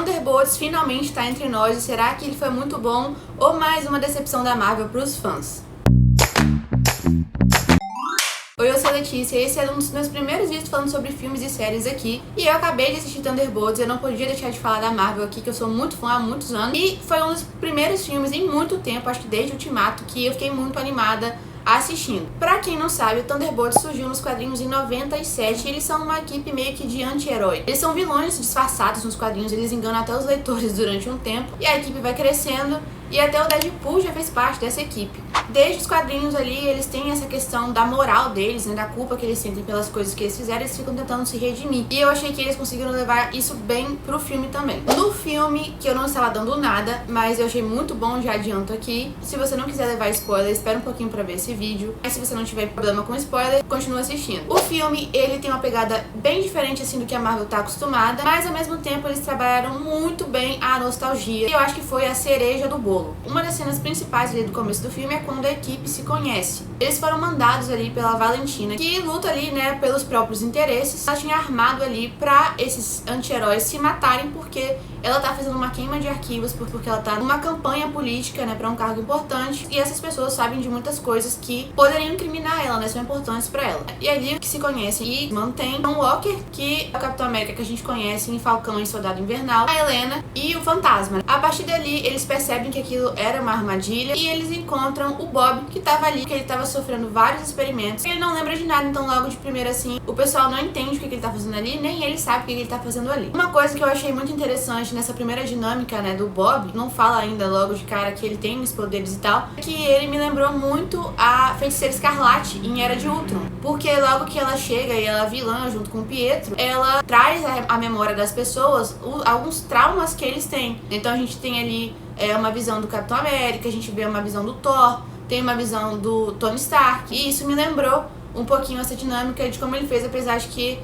Thunderbolts finalmente está entre nós, e será que ele foi muito bom ou mais uma decepção da Marvel para os fãs? Oi, eu sou a Letícia e esse é um dos meus primeiros vídeos falando sobre filmes e séries aqui. E eu acabei de assistir Thunderbolts e eu não podia deixar de falar da Marvel aqui, que eu sou muito fã há muitos anos. E foi um dos primeiros filmes em muito tempo, acho que desde Ultimato, que eu fiquei muito animada assistindo. Pra quem não sabe, o Thunderbolts surgiu nos quadrinhos em 97 e eles são uma equipe meio que de anti-herói. Eles são vilões disfarçados nos quadrinhos, eles enganam até os leitores durante um tempo e a equipe vai crescendo e até o Deadpool já fez parte dessa equipe. Desde os quadrinhos ali, eles têm essa questão da moral deles, né, da culpa que eles sentem pelas coisas que eles fizeram, eles ficam tentando se redimir. E eu achei que eles conseguiram levar isso bem pro filme também. No filme, que eu não estava dando nada, mas eu achei muito bom, já adianto aqui. Se você não quiser levar spoiler, espera um pouquinho pra ver esse vídeo. Mas se você não tiver problema com spoiler, continua assistindo. O filme, ele tem uma pegada bem diferente assim do que a Marvel tá acostumada, mas ao mesmo tempo eles trabalharam muito bem a nostalgia. E eu acho que foi a cereja do bolo. Uma das cenas principais ali do começo do filme é quando a equipe se conhece. Eles foram mandados ali pela Valentina, que luta ali, né, pelos próprios interesses. Ela tinha armado ali pra esses anti-heróis se matarem, porque ela tá fazendo uma queima de arquivos, porque ela tá numa campanha política, né, pra um cargo importante, e essas pessoas sabem de muitas coisas que poderiam incriminar ela, né, são importantes pra ela. E ali que se conhece e mantém John Walker, que é o Capitão América que a gente conhece em Falcão e Soldado Invernal, a Helena e o Fantasma. A partir dali, eles percebem que aquilo era uma armadilha e eles encontram o Bob, que tava ali, que ele tava sofrendo vários experimentos. Ele não lembra de nada, então logo de primeira assim, o pessoal não entende o que ele tá fazendo ali, nem ele sabe o que ele tá fazendo ali. Uma coisa que eu achei muito interessante nessa primeira dinâmica, né, do Bob, não fala ainda logo de cara que ele tem os poderes e tal, é que ele me lembrou muito a Feiticeira Escarlate em Era de Ultron, porque logo que ela chega e ela é vilã junto com o Pietro, ela traz a memória das pessoas alguns traumas que eles têm. Então a gente tem ali uma visão do Capitão América, a gente vê uma visão do Thor, tem uma visão do Tony Stark, e isso me lembrou um pouquinho essa dinâmica de como ele fez, apesar de que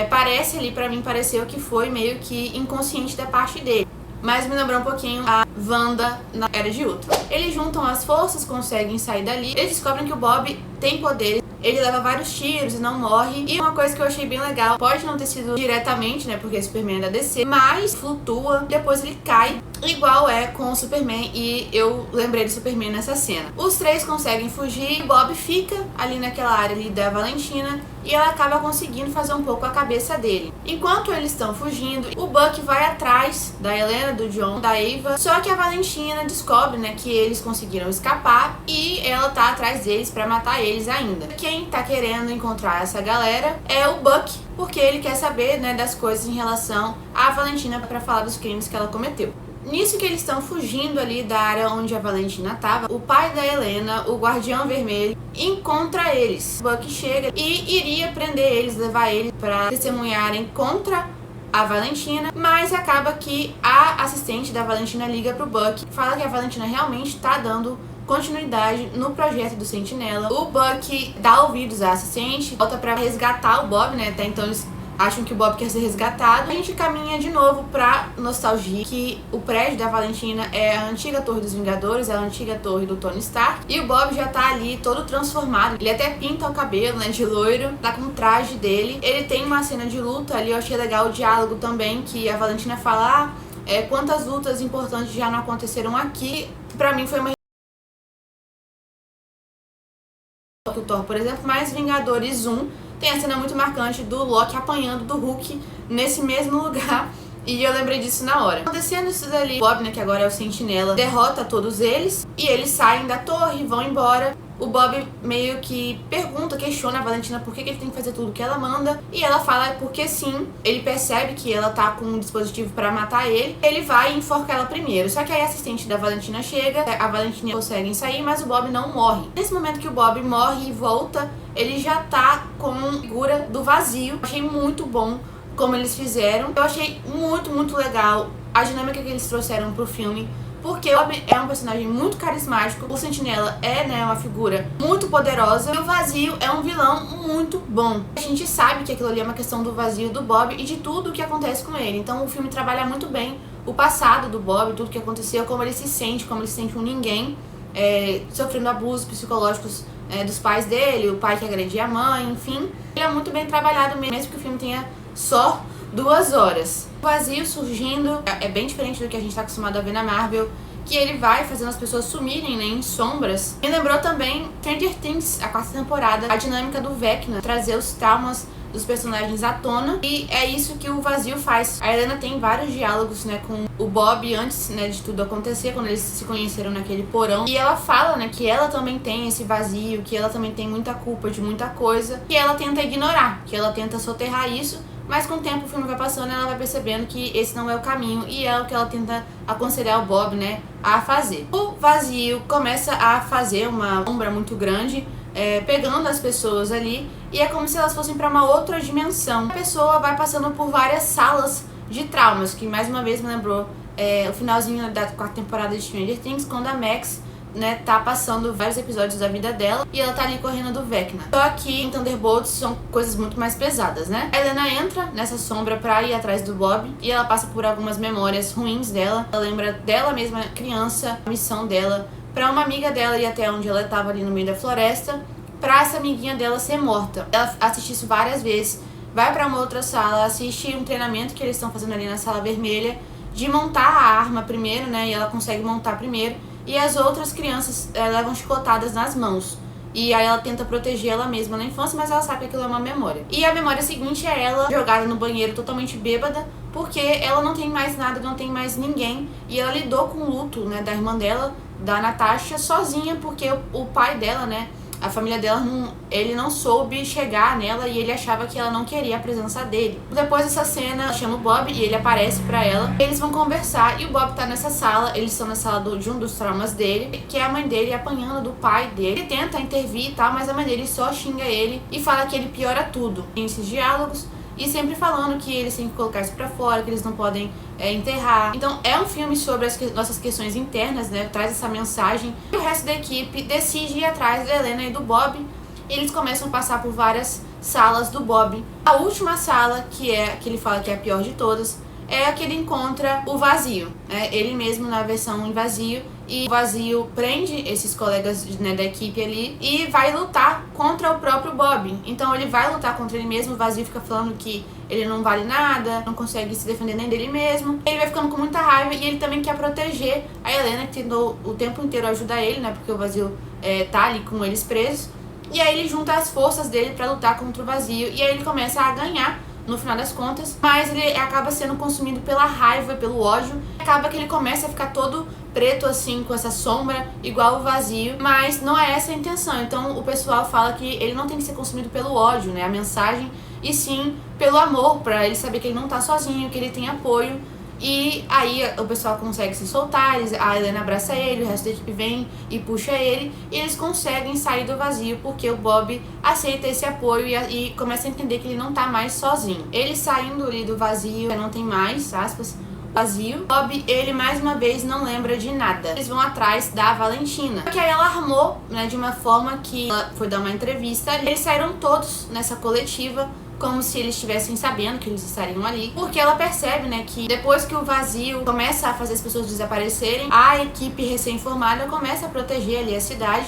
parece ali, pra mim, pareceu que foi meio que inconsciente da parte dele. Mas me lembrou um pouquinho a Wanda na Era de Ultron. Eles juntam as forças, conseguem sair dali. Eles descobrem que o Bob tem poderes. Ele leva vários tiros e não morre. E uma coisa que eu achei bem legal, pode não ter sido diretamente, né, porque Superman é da DC, mas flutua, depois ele cai, igual é com o Superman, e eu lembrei do Superman nessa cena. Os três conseguem fugir, Bob fica ali naquela área ali da Valentina, e ela acaba conseguindo fazer um pouco a cabeça dele. Enquanto eles estão fugindo, o Buck vai atrás da Helena, do John, da Ava, só que a Valentina descobre, né, que eles conseguiram escapar, e ela tá atrás deles pra matar eles ainda. Quem tá querendo encontrar essa galera é o Buck, porque ele quer saber, né, das coisas em relação à Valentina pra falar dos crimes que ela cometeu. Nisso que eles estão fugindo ali da área onde a Valentina tava, o pai da Helena, o Guardião Vermelho, encontra eles. O Buck chega e iria prender eles, levar eles pra testemunharem contra a Valentina, mas acaba que a assistente da Valentina liga pro Buck, fala que a Valentina realmente tá dando continuidade no projeto do Sentinela. O Buck dá ouvidos à assistente, volta pra resgatar o Bob, né, até então eles acham que o Bob quer ser resgatado. A gente caminha de novo pra nostalgia, que o prédio da Valentina é a antiga Torre dos Vingadores, a antiga torre do Tony Stark, e o Bob já tá ali todo transformado. Ele até pinta o cabelo, né, de loiro, tá com o traje dele. Ele tem uma cena de luta ali, eu achei legal o diálogo também, que a Valentina fala, quantas lutas importantes já não aconteceram aqui. Pra mim foi uma o Thor, por exemplo, mas Vingadores 1 tem a cena muito marcante do Loki apanhando do Hulk nesse mesmo lugar, e eu lembrei disso na hora. Acontecendo isso dali, Bob, né, que agora é o Sentinela, derrota todos eles e eles saem da torre, vão embora. O Bob meio que questiona a Valentina por que ele tem que fazer tudo que ela manda, e ela fala porque sim. Ele percebe que ela tá com um dispositivo pra matar ele, ele vai e enforca ela primeiro. Só que aí a assistente da Valentina chega, a Valentina consegue sair, mas o Bob não morre. Nesse momento que o Bob morre e volta, ele já tá com a figura do vazio. Achei muito bom como eles fizeram. Eu achei muito legal a dinâmica que eles trouxeram pro filme, porque o Bob é um personagem muito carismático, o Sentinela é, né, uma figura muito poderosa, e o Vazio é um vilão muito bom. A gente sabe que aquilo ali é uma questão do vazio do Bob e de tudo o que acontece com ele. Então o filme trabalha muito bem o passado do Bob, tudo que aconteceu, como ele se sente um ninguém, sofrendo abusos psicológicos dos pais dele, o pai que agredia a mãe, enfim. Ele é muito bem trabalhado mesmo que o filme tenha só 2 horas. O vazio surgindo é bem diferente do que a gente tá acostumado a ver na Marvel, que ele vai fazendo as pessoas sumirem, né, em sombras. Me lembrou também Stranger Things, a 4ª temporada, a dinâmica do Vecna, trazer os traumas dos personagens à tona, e é isso que o vazio faz. A Helena tem vários diálogos, né, com o Bob antes, né, de tudo acontecer, quando eles se conheceram naquele porão, e ela fala, né, que ela também tem esse vazio, que ela também tem muita culpa de muita coisa, que ela tenta ignorar, que ela tenta soterrar isso, mas com o tempo o filme vai passando e ela vai percebendo que esse não é o caminho, e é o que ela tenta aconselhar o Bob, né, a fazer. O vazio começa a fazer uma sombra muito grande, pegando as pessoas ali, e é como se elas fossem para uma outra dimensão. A pessoa vai passando por várias salas de traumas, que mais uma vez me lembrou o finalzinho da 4ª temporada de Stranger Things, quando a Max, né, tá passando vários episódios da vida dela e ela tá ali correndo do Vecna. Só que em Thunderbolts são coisas muito mais pesadas, né? A Helena entra nessa sombra pra ir atrás do Bob e ela passa por algumas memórias ruins dela. Ela lembra dela mesma criança, a missão dela pra uma amiga dela ir até onde ela tava ali no meio da floresta, pra essa amiguinha dela ser morta. Ela assiste isso várias vezes, vai pra uma outra sala, assiste um treinamento que eles estão fazendo ali na sala vermelha, de montar a arma primeiro, né, e ela consegue montar primeiro, e as outras crianças levam chicotadas nas mãos. E aí ela tenta proteger ela mesma na infância, mas ela sabe que aquilo é uma memória. E a memória seguinte é ela jogada no banheiro totalmente bêbada, porque ela não tem mais nada, não tem mais ninguém, e ela lidou com o luto, né, da irmã dela, da Natasha, sozinha, porque o pai dela, né, a família dela, ele não soube chegar nela e ele achava que ela não queria a presença dele. Depois dessa cena, ela chama o Bob e ele aparece pra ela. Eles vão conversar e o Bob tá nessa sala, eles estão na sala de um dos traumas dele, que é a mãe dele apanhando do pai dele. Ele tenta intervir e tal, mas a mãe dele só xinga ele e fala que ele piora tudo. Tem esses diálogos e sempre falando que eles têm que colocar isso pra fora, que eles não podem enterrar. Então é um filme sobre as nossas questões internas, né? Traz essa mensagem. E o resto da equipe decide ir atrás da Helena e do Bob. E eles começam a passar por várias salas do Bob. A última sala, que ele fala que é a pior de todas, é a que ele encontra o vazio, né? Ele mesmo na versão em vazio. E o vazio prende esses colegas, né, da equipe ali e vai lutar contra o próprio Bob. Então ele vai lutar contra ele mesmo, o vazio fica falando que ele não vale nada, não consegue se defender nem dele mesmo. Ele vai ficando com muita raiva e ele também quer proteger a Helena, que tentou o tempo inteiro ajudar ele, né, porque o vazio tá ali com eles presos. E aí ele junta as forças dele pra lutar contra o vazio e aí ele começa a ganhar no final das contas, mas ele acaba sendo consumido pela raiva, pelo ódio. Acaba que ele começa a ficar todo preto assim, com essa sombra, igual o vazio, mas não é essa a intenção. Então o pessoal fala que ele não tem que ser consumido pelo ódio, né, a mensagem, e sim pelo amor, pra ele saber que ele não tá sozinho, que ele tem apoio. E aí o pessoal consegue se soltar, a Helena abraça ele, o resto da equipe vem e puxa ele, e eles conseguem sair do vazio porque o Bob aceita esse apoio e começa a entender que ele não tá mais sozinho. Ele saindo ali do vazio, não tem mais, aspas, vazio. Bob, ele mais uma vez não lembra de nada. Eles vão atrás da Valentina. Porque aí ela armou, né, de uma forma que ela foi dar uma entrevista. Eles saíram todos nessa coletiva, como se eles estivessem sabendo que eles estariam ali, porque ela percebe, né, que depois que o vazio começa a fazer as pessoas desaparecerem, a equipe recém-formada começa a proteger ali a cidade,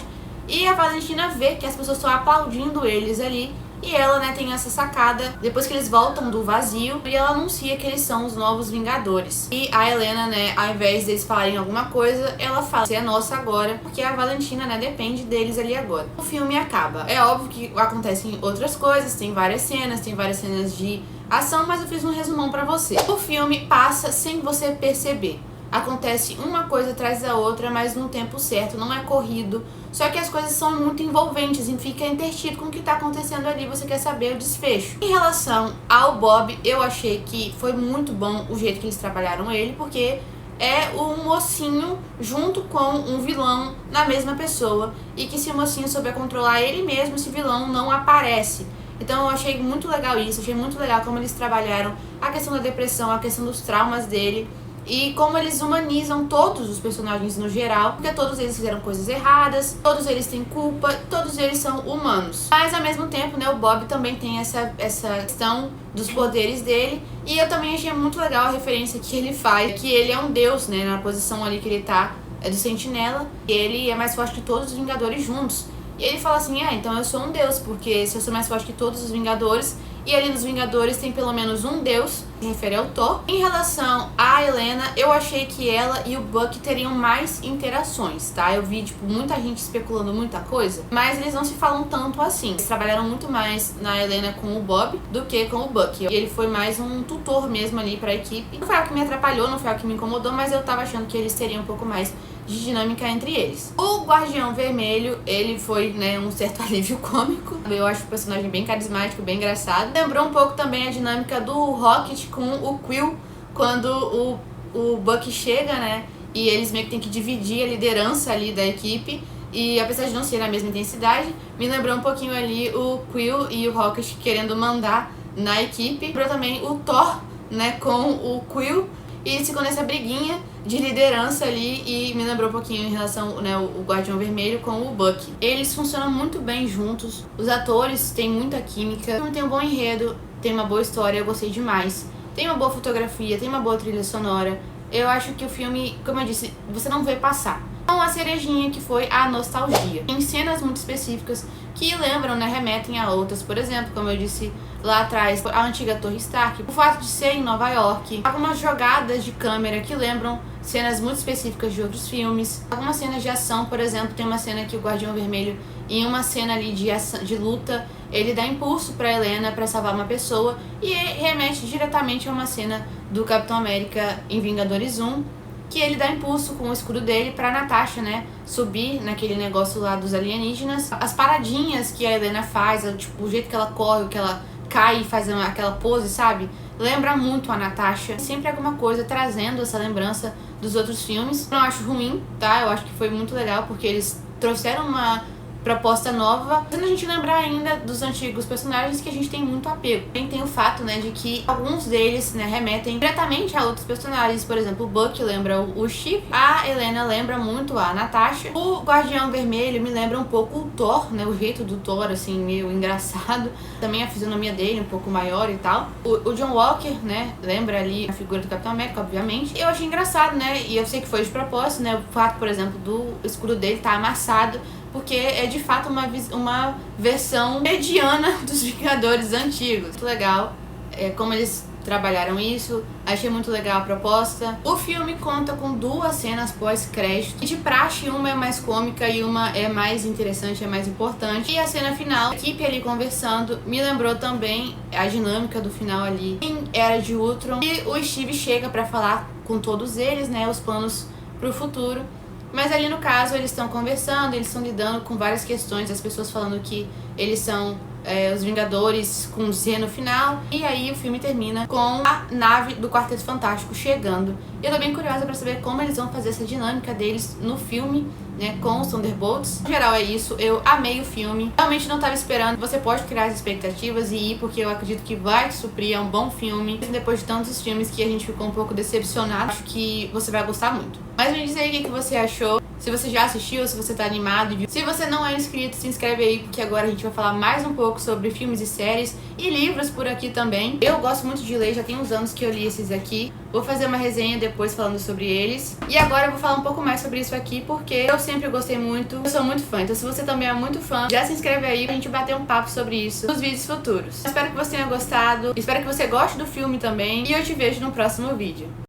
e a Valentina vê que as pessoas estão aplaudindo eles ali, e ela, né, tem essa sacada depois que eles voltam do vazio, e ela anuncia que eles são os novos Vingadores. E a Helena, né, ao invés deles falarem alguma coisa, ela fala: "Você é nossa agora", porque a Valentina, né, depende deles ali agora. O filme acaba. É óbvio que acontecem outras coisas, tem várias cenas de ação, mas eu fiz um resumão pra você. O filme passa sem você perceber. Acontece uma coisa atrás da outra, mas no tempo certo, não é corrido. Só que as coisas são muito envolventes e fica entretido com o que tá acontecendo ali, você quer saber o desfecho. Em relação ao Bob, eu achei que foi muito bom o jeito que eles trabalharam ele, porque é um mocinho junto com um vilão na mesma pessoa, e que se o mocinho souber controlar ele mesmo, esse vilão não aparece. Então eu achei muito legal isso, achei muito legal como eles trabalharam a questão da depressão, a questão dos traumas dele, e como eles humanizam todos os personagens no geral, porque todos eles fizeram coisas erradas, todos eles têm culpa, todos eles são humanos. Mas ao mesmo tempo, né, o Bob também tem essa questão dos poderes dele, e eu também achei muito legal a referência que ele faz, que ele é um deus, né, na posição ali que ele tá, do sentinela, e ele é mais forte que todos os Vingadores juntos. E ele fala assim: então eu sou um deus, porque se eu sou mais forte que todos os Vingadores, E ali nos Vingadores tem pelo menos um deus, se refere ao Thor. Em relação a Helena, eu achei que ela e o Bucky teriam mais interações, tá? Eu vi, tipo, muita gente especulando muita coisa, mas eles não se falam tanto assim. Eles trabalharam muito mais na Helena com o Bob do que com o Bucky. E ele foi mais um tutor mesmo ali pra equipe. Não foi algo que me atrapalhou, não foi algo que me incomodou, mas eu tava achando que eles teriam um pouco mais de dinâmica entre eles. O Guardião Vermelho, ele foi, né, um certo alívio cômico. Eu acho o personagem bem carismático, bem engraçado. Lembrou um pouco também a dinâmica do Rocket com o Quill, quando o Bucky chega, né, e eles meio que tem que dividir a liderança ali da equipe. E apesar de não ser na mesma intensidade, me lembrou um pouquinho ali o Quill e o Rocket querendo mandar na equipe. Lembrou também o Thor, né, com o Quill. E eles ficam nessa briguinha de liderança ali e me lembrou um pouquinho em relação, né, o Guardião Vermelho com o Bucky. Eles funcionam muito bem juntos, os atores têm muita química, tem um bom enredo, tem uma boa história, eu gostei demais. Tem uma boa fotografia, tem uma boa trilha sonora. Eu acho que o filme, como eu disse, você não vê passar. Então, a cerejinha que foi a nostalgia. Tem cenas muito específicas que lembram, né, remetem a outras. Por exemplo, como eu disse lá atrás, a antiga Torre Stark. O fato de ser em Nova York. Algumas jogadas de câmera que lembram cenas muito específicas de outros filmes. Algumas cenas de ação, por exemplo, tem uma cena que o Guardião Vermelho, em uma cena ali de luta, ele dá impulso pra Helena pra salvar uma pessoa e remete diretamente a uma cena do Capitão América em Vingadores 1, que ele dá impulso com o escudo dele pra Natasha, né, subir naquele negócio lá dos alienígenas. As paradinhas que a Helena faz, tipo, o jeito que ela corre, que ela cai e faz aquela pose, sabe? Lembra muito a Natasha. Sempre alguma coisa trazendo essa lembrança dos outros filmes. Não acho ruim, tá? Eu acho que foi muito legal, porque eles trouxeram uma proposta nova, fazendo a gente lembrar ainda dos antigos personagens que a gente tem muito apego. Também tem o fato, né, de que alguns deles, né, remetem diretamente a outros personagens. Por exemplo, o Bucky lembra o Chip, a Helena lembra muito a Natasha, o Guardião Vermelho me lembra um pouco o Thor, né, o jeito do Thor, assim, meio engraçado. Também a fisionomia dele um pouco maior e tal. O John Walker, né, lembra ali a figura do Capitão América, obviamente. Eu achei engraçado, né, e eu sei que foi de propósito, né, o fato, por exemplo, do escudo dele tá amassado, porque é de fato uma versão mediana dos Vingadores antigos. Muito legal como eles trabalharam isso, achei muito legal a proposta. O filme conta com 2 cenas pós-crédito, e de praxe uma é mais cômica e uma é mais interessante, é mais importante. E a cena final, a equipe ali conversando, me lembrou também a dinâmica do final ali em Era de Ultron. E o Steve chega pra falar com todos eles, né, os planos pro futuro. Mas ali no caso eles estão conversando, eles estão lidando com várias questões, as pessoas falando que eles são os Vingadores com Z no final. E aí o filme termina com a nave do Quarteto Fantástico chegando. E eu tô bem curiosa pra saber como eles vão fazer essa dinâmica deles no filme, né, com os Thunderbolts. No geral é isso, eu amei o filme, realmente não tava esperando. Você pode criar as expectativas e ir, porque eu acredito que vai suprir, é um bom filme. Depois de tantos filmes que a gente ficou um pouco decepcionado, acho que você vai gostar muito. Mas me diz aí o que você achou, se você já assistiu, se você tá animado. Se você não é inscrito, se inscreve aí, porque agora a gente vai falar mais um pouco sobre filmes e séries e livros por aqui também. Eu gosto muito de ler, já tem uns anos que eu li esses aqui. Vou fazer uma resenha depois falando sobre eles. E agora eu vou falar um pouco mais sobre isso aqui, porque eu sempre gostei muito, eu sou muito fã. Então se você também é muito fã, já se inscreve aí pra gente bater um papo sobre isso nos vídeos futuros. Espero que você tenha gostado, espero que você goste do filme também, e eu te vejo no próximo vídeo.